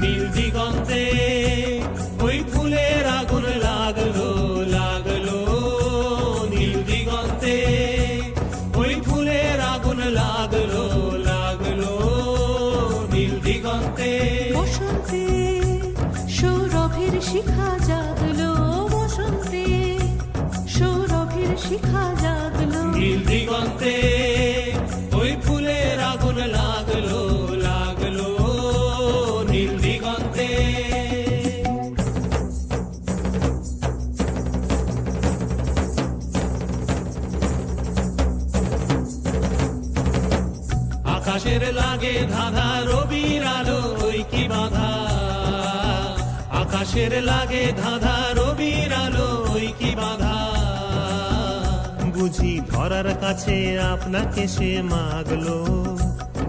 নীল দিগন্তে ওই ফুলের আগুন লাগলো লাগলো নীল দিগন্তে ওই ফুলের আগুন লাগলো লাগলো নীল দিগন্তে বসন্তে সৌরভের শিখা জাগলো বসন্তে সৌরভের শিখা জাগলো নীল দিগন্তে ওই ফুলের আগুন লাগলো লাগলো নীল দিগন্তে আকাশের লাগে ধাঁধা রবির আলো ওই কি বাধা আকাশের লাগে ধাঁধা রবির আলো ওই কি বাধা বুঝি ধরার কাছে আপনাকে সে মাগলো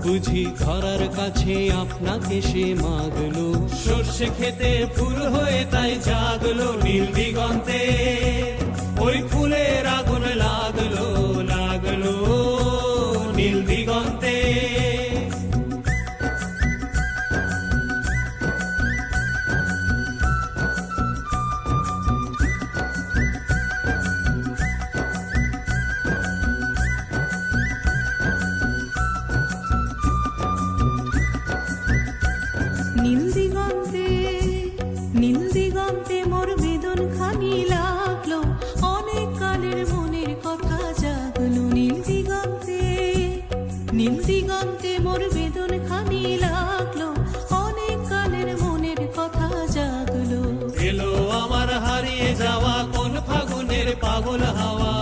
বুঝি ধরার কাছে আপনাকে সে মাগলো সর্ষে খেতে ফুল হয়ে তাই জাগলো নীল দিগন্তে ওই ফুলের আগুন লাগলো লাগলো নীল দিগন্তে নীল দিগন্তে নীল দিগন্তে মোর বেদন খানি লাগলো অনেক কালের মনের কথা জাগলো নীল দিগন্তে নীল দিগন্তে মোর বেদন খানি লাগলো অনেক কালের মনের কথা জাগলো এলো আমার হারিয়ে যাওয়া কোন ফাগুনের পাগল হাওয়া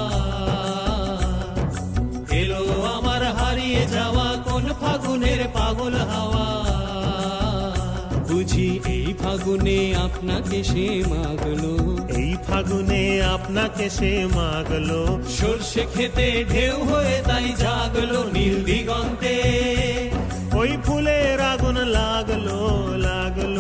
এলো আমার হারিয়ে যাওয়া কোন ফাগুনের পাগল হাওয়া বুঝি এই ফাগুনে আপনাকে সে মাগলো এই ফাগুনে আপনাকে সে মাগলো সর্ষে খেতে ঢেউ হয়ে তাই জাগলো নীল দিগন্তে ওই ফুলের আগুন লাগলো লাগলো